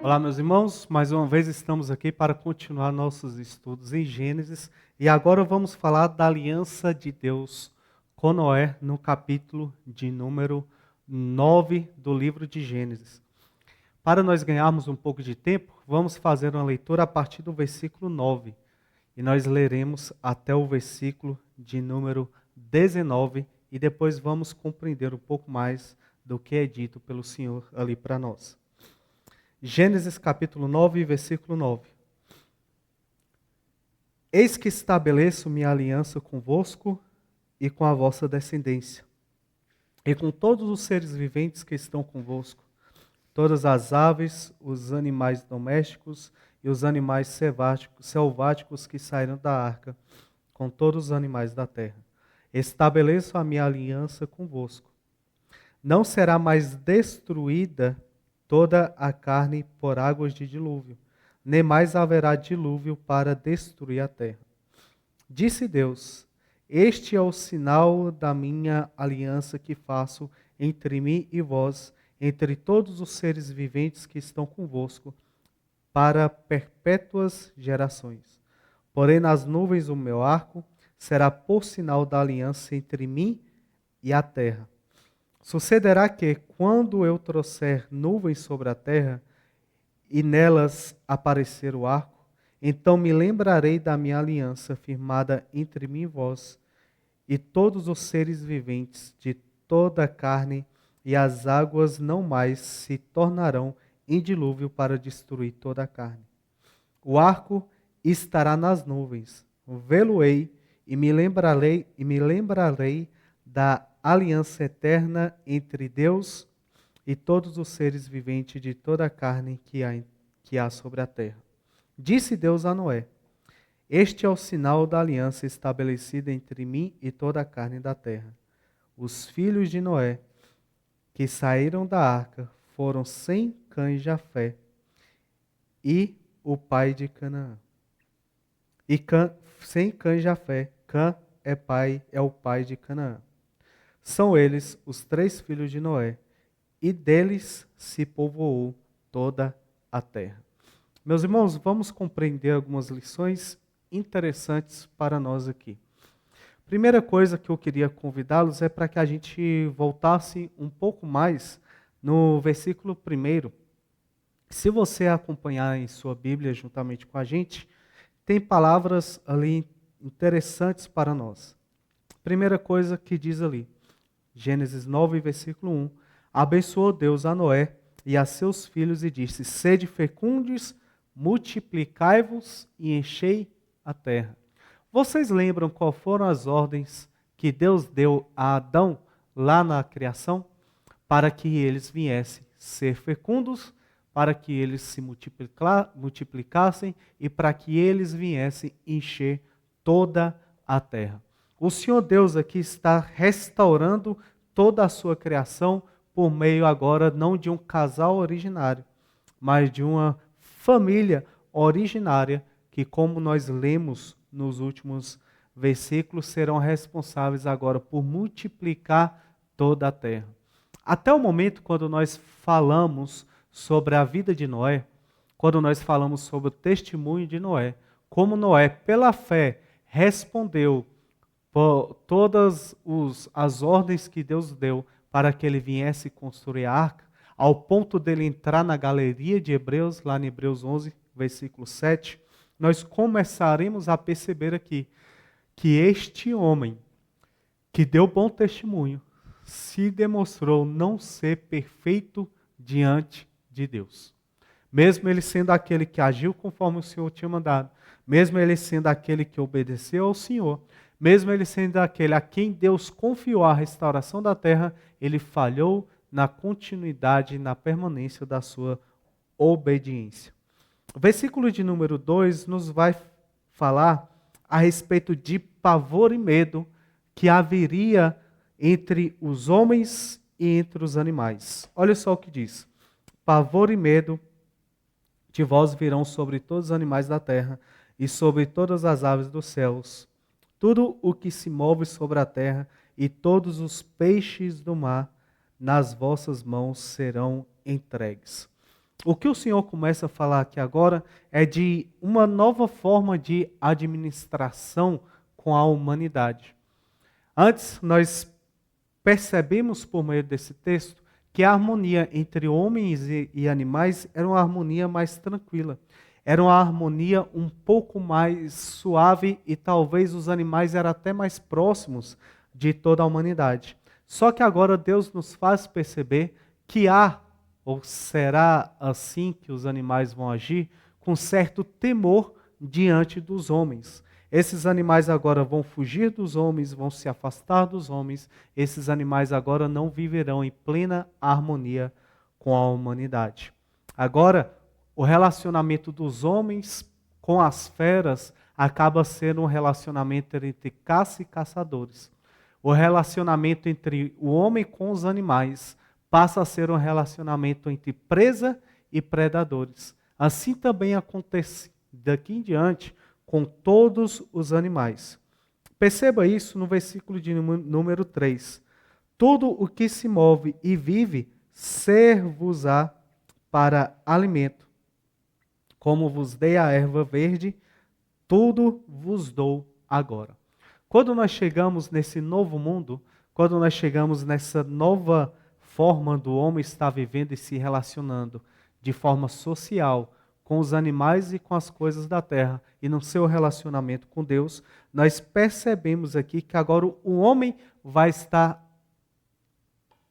Olá, meus irmãos, mais uma vez estamos aqui para continuar nossos estudos em Gênesis e agora vamos falar da aliança de Deus com Noé no capítulo de número 9 do livro de Gênesis. Para nós ganharmos um pouco de tempo, vamos fazer uma leitura a partir do versículo 9 e nós leremos até o versículo de número 19 e depois vamos compreender um pouco mais do que é dito pelo Senhor ali para nós. Gênesis capítulo 9, versículo 9. Eis que estabeleço minha aliança convosco e com a vossa descendência, e com todos os seres viventes que estão convosco, todas as aves, os animais domésticos e os animais selváticos que saíram da arca, com todos os animais da terra. Estabeleço a minha aliança convosco. Não será mais destruída toda a carne por águas de dilúvio, nem mais haverá dilúvio para destruir a terra. Disse Deus: Este é o sinal da minha aliança que faço entre mim e vós, entre todos os seres viventes que estão convosco, para perpétuas gerações. Porém, nas nuvens o meu arco será por sinal da aliança entre mim e a terra. Sucederá que, quando eu trouxer nuvens sobre a terra, e nelas aparecer o arco, então me lembrarei da minha aliança firmada entre mim e vós, e todos os seres viventes de toda a carne, e as águas não mais se tornarão em dilúvio para destruir toda a carne. O arco estará nas nuvens, vê-lo-ei e me lembrarei da aliança eterna entre Deus e todos os seres viventes de toda a carne que há sobre a terra. Disse Deus a Noé: Este é o sinal da aliança estabelecida entre mim e toda a carne da terra. Os filhos de Noé, que saíram da arca, foram Sem, Cã e Jafé, e o pai de Canaã. Sem, Cã e Jafé, Cã é o pai de Canaã. São eles os 3 filhos de Noé, e deles se povoou toda a terra. Meus irmãos, vamos compreender algumas lições interessantes para nós aqui. Primeira coisa que eu queria convidá-los é para que a gente voltasse um pouco mais no versículo 1. Se você acompanhar em sua Bíblia juntamente com a gente, tem palavras ali interessantes para nós. Primeira coisa que diz ali, Gênesis 9, versículo 1. Abençoou Deus a Noé e a seus filhos e disse: Sede fecundos, multiplicai-vos e enchei a terra. Vocês lembram qual foram as ordens que Deus deu a Adão lá na criação? Para que eles viessem ser fecundos, para que eles se multiplicassem e para que eles viessem encher toda a terra. O Senhor Deus aqui está restaurando toda a sua criação por meio agora não de um casal originário, mas de uma família originária que, como nós lemos nos últimos versículos, serão responsáveis agora por multiplicar toda a terra. Até o momento, quando nós falamos sobre a vida de Noé, quando nós falamos sobre o testemunho de Noé, como Noé, pela fé, respondeu por todas as ordens que Deus deu para que ele viesse construir a arca, ao ponto dele entrar na galeria de Hebreus, lá em Hebreus 11, versículo 7, nós começaremos a perceber aqui que este homem, que deu bom testemunho, se demonstrou não ser perfeito diante de Deus. Mesmo ele sendo aquele que agiu conforme o Senhor tinha mandado, mesmo ele sendo aquele que obedeceu ao Senhor, mesmo ele sendo aquele a quem Deus confiou a restauração da terra, ele falhou na continuidade e na permanência da sua obediência. O versículo de número 2 nos vai falar a respeito de pavor e medo que haveria entre os homens e entre os animais. Olha só o que diz: pavor e medo de vós virão sobre todos os animais da terra e sobre todas as aves dos céus, tudo o que se move sobre a terra e todos os peixes do mar, nas vossas mãos serão entregues. O que o Senhor começa a falar aqui agora é de uma nova forma de administração com a humanidade. Antes, nós percebemos por meio desse texto que a harmonia entre homens e animais era uma harmonia mais tranquila. Era uma harmonia um pouco mais suave e talvez os animais eram até mais próximos de toda a humanidade. Só que agora Deus nos faz perceber que há, ou será assim que os animais vão agir, com certo temor diante dos homens. Esses animais agora vão fugir dos homens, vão se afastar dos homens. Esses animais agora não viverão em plena harmonia com a humanidade. Agora, o relacionamento dos homens com as feras acaba sendo um relacionamento entre caça e caçadores. O relacionamento entre o homem com os animais passa a ser um relacionamento entre presa e predadores. Assim também acontece daqui em diante com todos os animais. Perceba isso no versículo de número 3. Tudo o que se move e vive, ser-vos-á para alimento. Como vos dei a erva verde, tudo vos dou agora. Quando nós chegamos nesse novo mundo, quando nós chegamos nessa nova forma do homem estar vivendo e se relacionando de forma social, com os animais e com as coisas da terra, e no seu relacionamento com Deus, nós percebemos aqui que agora o homem vai estar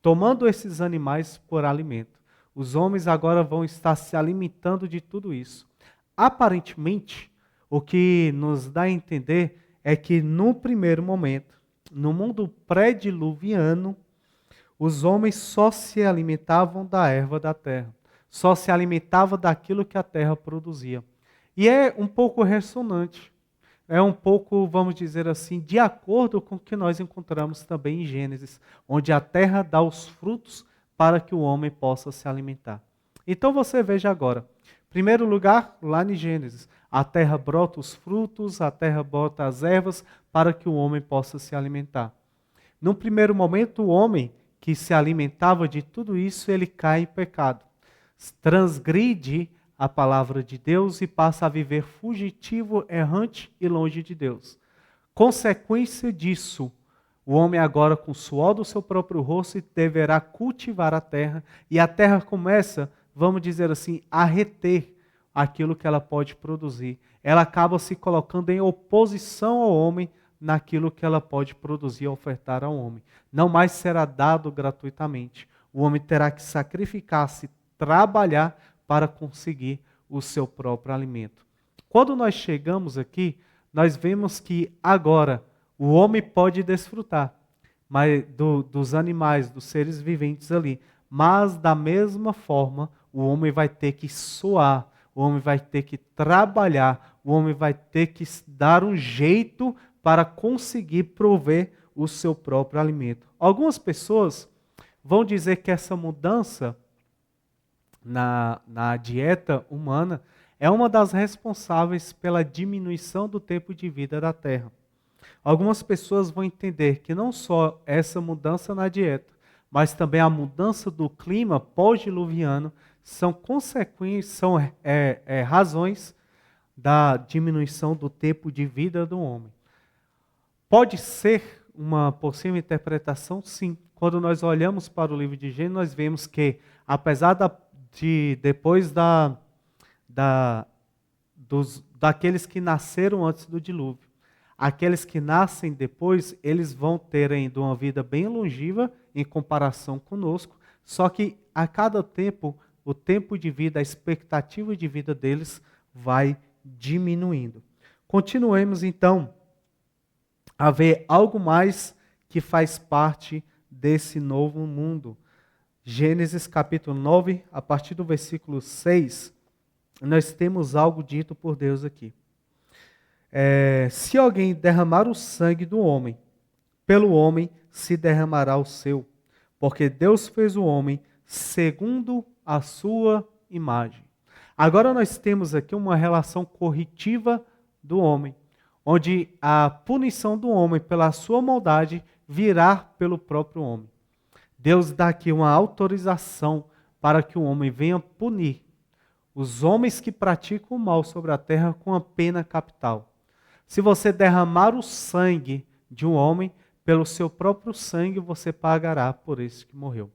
tomando esses animais por alimento. Os homens agora vão estar se alimentando de tudo isso. Aparentemente, o que nos dá a entender é que no primeiro momento, no mundo pré-diluviano, os homens só se alimentavam da erva da terra. Só se alimentava daquilo que a terra produzia. E é um pouco ressonante, é um pouco, vamos dizer assim, de acordo com o que nós encontramos também em Gênesis, onde a terra dá os frutos para que o homem possa se alimentar. Então você veja agora, em primeiro lugar, lá em Gênesis, a terra brota os frutos, a terra brota as ervas para que o homem possa se alimentar. No primeiro momento, o homem que se alimentava de tudo isso, ele cai em pecado. Transgride a palavra de Deus e passa a viver fugitivo, errante e longe de Deus. Consequência disso, o homem agora com o suor do seu próprio rosto deverá cultivar a terra e a terra começa, vamos dizer assim, a reter aquilo que ela pode produzir. Ela acaba se colocando em oposição ao homem naquilo que ela pode produzir e ofertar ao homem. Não mais será dado gratuitamente. O homem terá que sacrificar-se, trabalhar para conseguir o seu próprio alimento. Quando nós chegamos aqui, nós vemos que agora o homem pode desfrutar dos animais, dos seres viventes ali, mas da mesma forma o homem vai ter que suar, o homem vai ter que trabalhar, o homem vai ter que dar um jeito para conseguir prover o seu próprio alimento. Algumas pessoas vão dizer que essa mudança na dieta humana é uma das responsáveis pela diminuição do tempo de vida da Terra. Algumas pessoas vão entender que não só essa mudança na dieta, mas também a mudança do clima pós-diluviano são consequências, são razões da diminuição do tempo de vida do homem. Pode ser uma possível interpretação? Sim. Quando nós olhamos para o livro de Gênesis, nós vemos que, apesar depois daqueles que nasceram antes do dilúvio, aqueles que nascem depois, eles vão ter ainda uma vida bem longeva em comparação conosco, só que a cada tempo, o tempo de vida, a expectativa de vida deles vai diminuindo. Continuemos então a ver algo mais que faz parte desse novo mundo. Gênesis capítulo 9, a partir do versículo 6, nós temos algo dito por Deus aqui. Se alguém derramar o sangue do homem, pelo homem se derramará o seu, porque Deus fez o homem segundo a sua imagem. Agora nós temos aqui uma relação corretiva do homem, onde a punição do homem pela sua maldade virá pelo próprio homem. Deus dá aqui uma autorização para que o homem venha punir os homens que praticam o mal sobre a terra com a pena capital. Se você derramar o sangue de um homem, pelo seu próprio sangue você pagará por esse que morreu.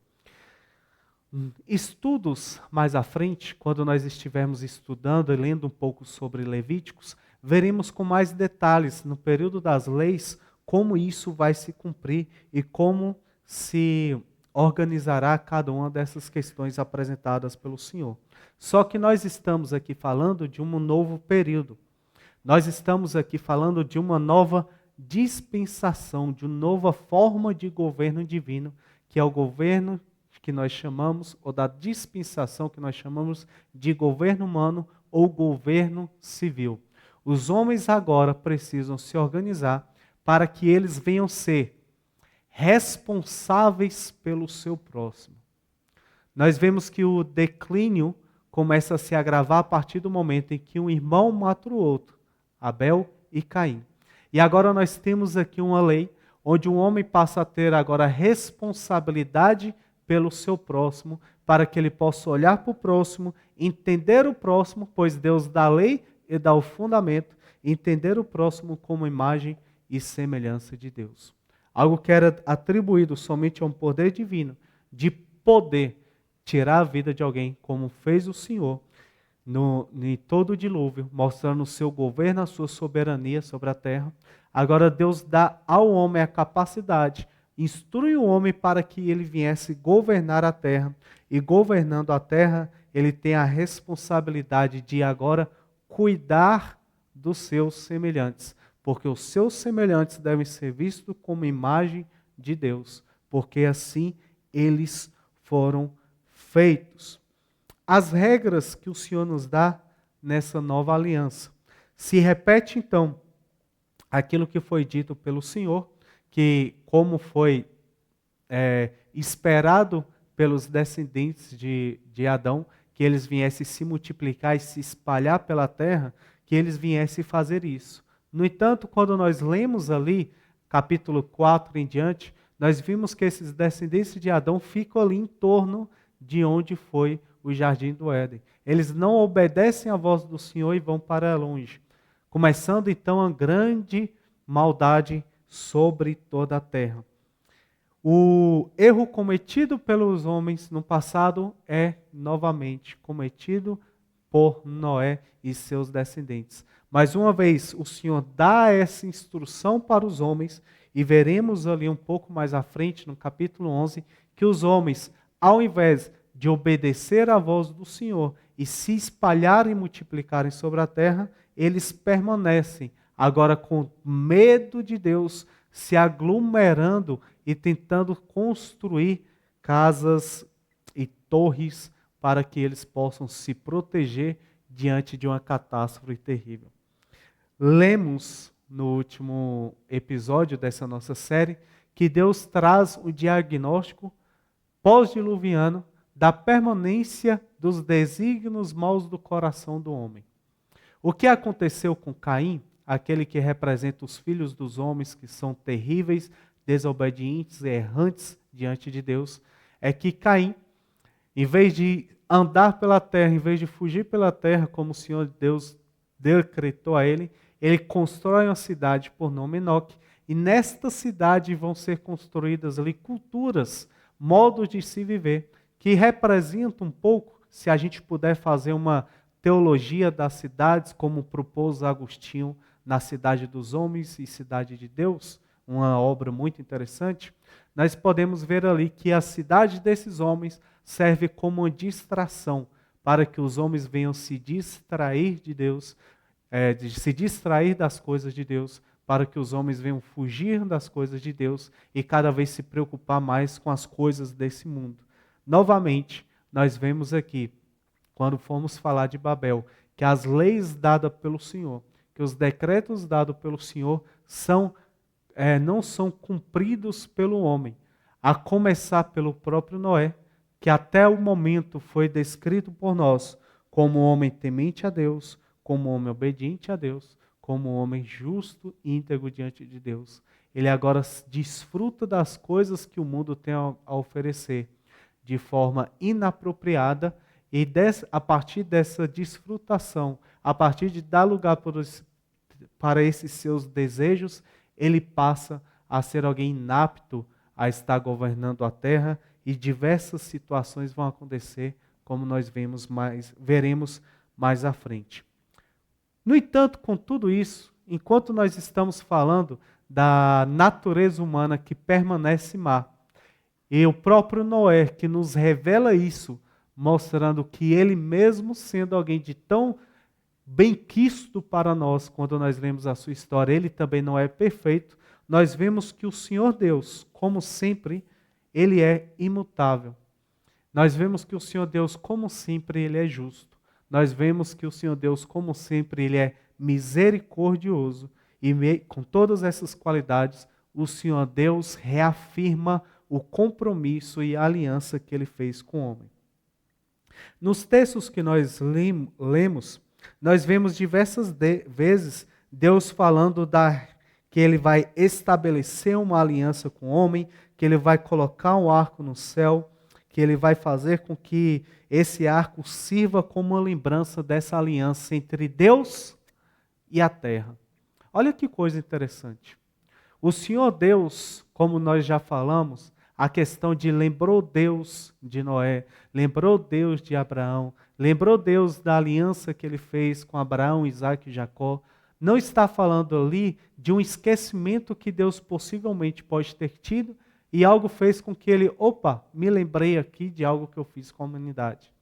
Estudos mais à frente, quando nós estivermos estudando e lendo um pouco sobre Levíticos, veremos com mais detalhes, no período das leis, como isso vai se cumprir e como se organizará cada uma dessas questões apresentadas pelo Senhor. Só que nós estamos aqui falando de um novo período. Nós estamos aqui falando de uma nova dispensação, de uma nova forma de governo divino, que é o governo que nós chamamos, ou da dispensação que nós chamamos de governo humano ou governo civil. Os homens agora precisam se organizar para que eles venham ser responsáveis pelo seu próximo. Nós vemos que o declínio começa a se agravar a partir do momento em que um irmão mata o outro, Abel e Caim. E agora nós temos aqui uma lei onde um homem passa a ter agora responsabilidade pelo seu próximo, para que ele possa olhar para o próximo, entender o próximo, pois Deus dá a lei e dá o fundamento, entender o próximo como imagem e semelhança de Deus. Algo que era atribuído somente a um poder divino, de poder tirar a vida de alguém, como fez o Senhor em todo o dilúvio, mostrando o seu governo, a sua soberania sobre a terra. Agora Deus dá ao homem a capacidade, instrui o homem para que ele viesse governar a terra, e governando a terra, ele tem a responsabilidade de agora cuidar dos seus semelhantes, porque os seus semelhantes devem ser vistos como imagem de Deus, porque assim eles foram feitos. As regras que o Senhor nos dá nessa nova aliança. Se repete então aquilo que foi dito pelo Senhor, que como foi esperado pelos descendentes de Adão, que eles viessem se multiplicar e se espalhar pela terra, que eles viessem fazer isso. No entanto, quando nós lemos ali, capítulo 4 em diante, nós vimos que esses descendentes de Adão ficam ali em torno de onde foi o jardim do Éden. Eles não obedecem à voz do Senhor e vão para longe. Começando então a grande maldade sobre toda a terra. O erro cometido pelos homens no passado é novamente cometido por Noé e seus descendentes. Mas uma vez o Senhor dá essa instrução para os homens, e veremos ali um pouco mais à frente, no capítulo 11, que os homens, ao invés de obedecer à voz do Senhor e se espalharem e multiplicarem sobre a terra, eles permanecem, agora com medo de Deus, se aglomerando e tentando construir casas e torres para que eles possam se proteger diante de uma catástrofe terrível. Lemos no último episódio dessa nossa série que Deus traz o diagnóstico pós-diluviano da permanência dos desígnios maus do coração do homem. O que aconteceu com Caim, aquele que representa os filhos dos homens que são terríveis, desobedientes e errantes diante de Deus, é que Caim, em vez de andar pela terra, em vez de fugir pela terra, como o Senhor Deus decretou a ele, ele constrói uma cidade por nome Enoque, e nesta cidade vão ser construídas ali culturas, modos de se viver, que representam um pouco, se a gente puder fazer uma teologia das cidades, como propôs Agostinho na Cidade dos Homens e Cidade de Deus, uma obra muito interessante, nós podemos ver ali que a cidade desses homens serve como uma distração, para que os homens venham se distrair de Deus, se distrair das coisas de Deus, para que os homens venham fugir das coisas de Deus e cada vez se preocupar mais com as coisas desse mundo. Novamente, nós vemos aqui, quando formos falar de Babel, que as leis dadas pelo Senhor, que os decretos dados pelo Senhor não são cumpridos pelo homem, a começar pelo próprio Noé, que até o momento foi descrito por nós como homem temente a Deus, como homem obediente a Deus, como homem justo e íntegro diante de Deus. Ele agora desfruta das coisas que o mundo tem a oferecer de forma inapropriada E a partir dessa desfrutação, a partir de dar lugar para esses seus desejos, ele passa a ser alguém inapto a estar governando a terra e diversas situações vão acontecer, como nós veremos mais à frente. No entanto, com tudo isso, enquanto nós estamos falando da natureza humana que permanece má, e o próprio Noé que nos revela isso, mostrando que ele mesmo sendo alguém de tão benquisto para nós, quando nós lemos a sua história, ele também não é perfeito, nós vemos que o Senhor Deus, como sempre, ele é imutável. Nós vemos que o Senhor Deus, como sempre, ele é justo. Nós vemos que o Senhor Deus, como sempre, ele é misericordioso. E com todas essas qualidades, o Senhor Deus reafirma o compromisso e a aliança que ele fez com o homem. Nos textos que nós lemos, nós vemos diversas vezes Deus falando que ele vai estabelecer uma aliança com o homem, que ele vai colocar um arco no céu, que ele vai fazer com que esse arco sirva como uma lembrança dessa aliança entre Deus e a terra. Olha que coisa interessante. O Senhor Deus, como nós já falamos, a questão de lembrou Deus de Noé, lembrou Deus de Abraão, lembrou Deus da aliança que ele fez com Abraão, Isaac e Jacó, não está falando ali de um esquecimento que Deus possivelmente pode ter tido e algo fez com que ele, me lembrei aqui de algo que eu fiz com a humanidade.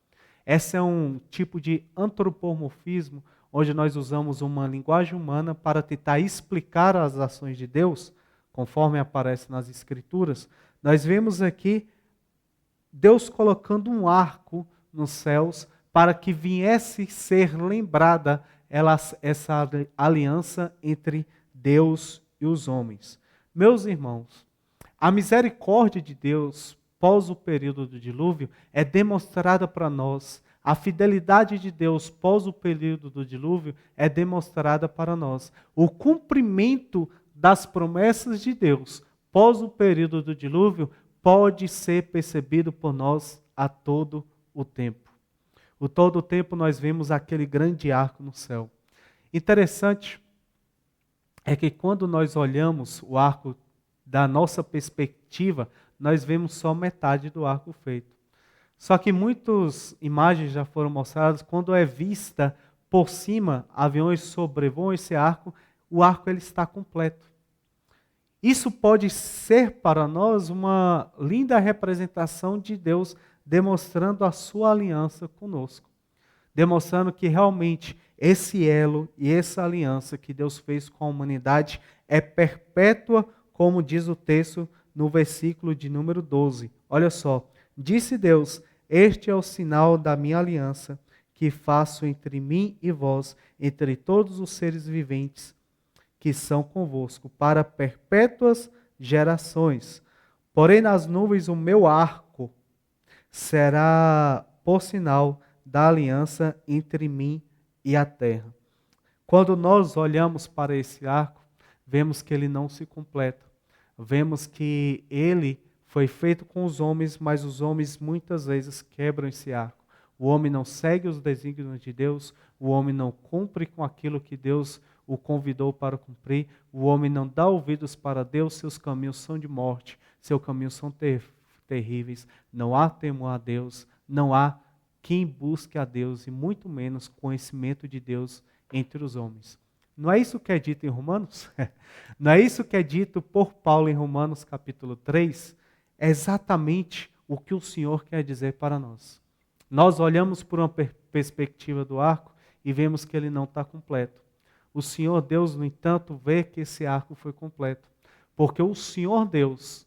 Esse é um tipo de antropomorfismo, onde nós usamos uma linguagem humana para tentar explicar as ações de Deus, conforme aparece nas Escrituras. Nós vemos aqui Deus colocando um arco nos céus para que viesse ser lembrada essa aliança entre Deus e os homens. Meus irmãos, a misericórdia de Deus, pós o período do dilúvio, é demonstrada para nós. A fidelidade de Deus, pós o período do dilúvio, é demonstrada para nós. O cumprimento das promessas de Deus, pós o período do dilúvio, pode ser percebido por nós a todo o tempo. O todo o tempo nós vemos aquele grande arco no céu. Interessante é que quando nós olhamos o arco da nossa perspectiva, nós vemos só metade do arco feito. Só que muitas imagens já foram mostradas, quando é vista por cima, aviões sobrevoam esse arco, o arco ele está completo. Isso pode ser para nós uma linda representação de Deus demonstrando a sua aliança conosco. Demonstrando que realmente esse elo e essa aliança que Deus fez com a humanidade é perpétua, como diz o texto no versículo de número 12. Olha só, disse Deus, este é o sinal da minha aliança que faço entre mim e vós, entre todos os seres viventes que são convosco, para perpétuas gerações. Porém, nas nuvens o meu arco será por sinal da aliança entre mim e a terra. Quando nós olhamos para esse arco, vemos que ele não se completa. Vemos que ele foi feito com os homens, mas os homens muitas vezes quebram esse arco. O homem não segue os desígnios de Deus, o homem não cumpre com aquilo que Deus o convidou para cumprir, o homem não dá ouvidos para Deus, seus caminhos são de morte, seus caminhos são terríveis, não há temor a Deus, não há quem busque a Deus e muito menos conhecimento de Deus entre os homens. Não é isso que é dito em Romanos? Não é isso que é dito por Paulo em Romanos capítulo 3? É exatamente o que o Senhor quer dizer para nós. Nós olhamos por uma perspectiva do arco e vemos que ele não está completo. O Senhor Deus, no entanto, vê que esse arco foi completo. Porque o Senhor Deus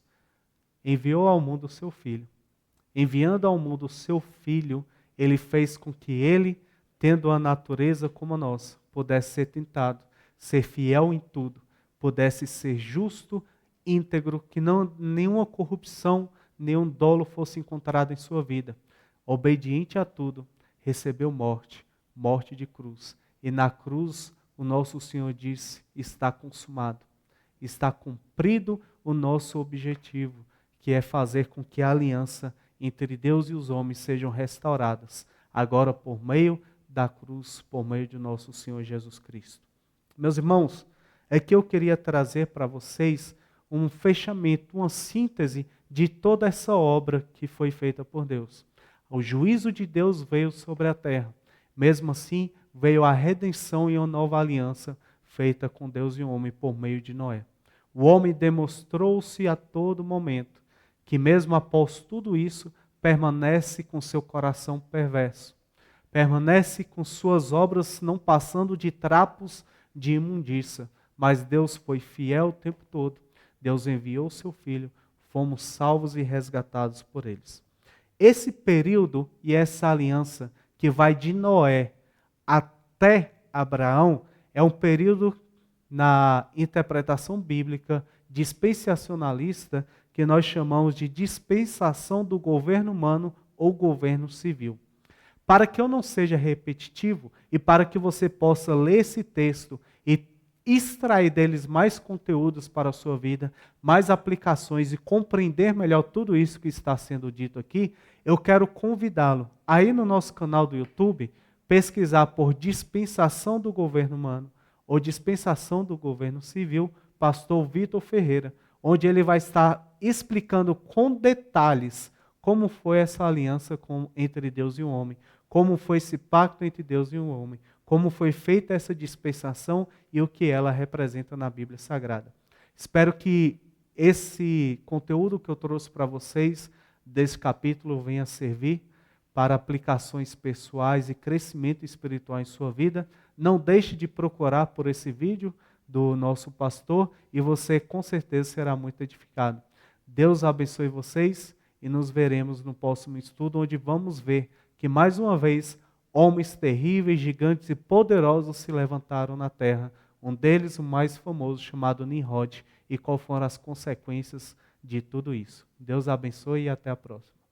enviou ao mundo o seu Filho. Enviando ao mundo o seu Filho, ele fez com que ele, tendo a natureza como a nossa, pudesse ser tentado, ser fiel em tudo, pudesse ser justo, íntegro, que nenhuma corrupção, nenhum dolo fosse encontrado em sua vida. Obediente a tudo, recebeu morte, morte de cruz. E na cruz, o nosso Senhor disse, está consumado. Está cumprido o nosso objetivo, que é fazer com que a aliança entre Deus e os homens sejam restauradas. agora por meio da cruz, por meio de nosso Senhor Jesus Cristo. Meus irmãos, é que eu queria trazer para vocês um fechamento, uma síntese de toda essa obra que foi feita por Deus. O juízo de Deus veio sobre a terra. Mesmo assim, veio a redenção e uma nova aliança feita com Deus e o homem por meio de Noé. O homem demonstrou-se a todo momento que mesmo após tudo isso, permanece com seu coração perverso. Permanece com suas obras não passando de trapos de imundícia. Mas Deus foi fiel o tempo todo. Deus enviou seu Filho, fomos salvos e resgatados por eles. Esse período e essa aliança que vai de Noé até Abraão é um período na interpretação bíblica dispensacionalista que nós chamamos de dispensação do governo humano ou governo civil. Para que eu não seja repetitivo e para que você possa ler esse texto e extrair deles mais conteúdos para a sua vida, mais aplicações e compreender melhor tudo isso que está sendo dito aqui, eu quero convidá-lo aí no nosso canal do YouTube, pesquisar por dispensação do governo humano ou dispensação do governo civil, pastor Vitor Ferreira, onde ele vai estar explicando com detalhes como foi essa aliança entre Deus e o homem, como foi esse pacto entre Deus e o homem, como foi feita essa dispensação e o que ela representa na Bíblia Sagrada. Espero que esse conteúdo que eu trouxe para vocês desse capítulo venha servir para aplicações pessoais e crescimento espiritual em sua vida. Não deixe de procurar por esse vídeo do nosso pastor e você com certeza será muito edificado. Deus abençoe vocês e nos veremos no próximo estudo, onde vamos ver que mais uma vez homens terríveis, gigantes e poderosos se levantaram na terra. Um deles, o mais famoso, chamado Nimrod, e quais foram as consequências de tudo isso. Deus abençoe e até a próxima.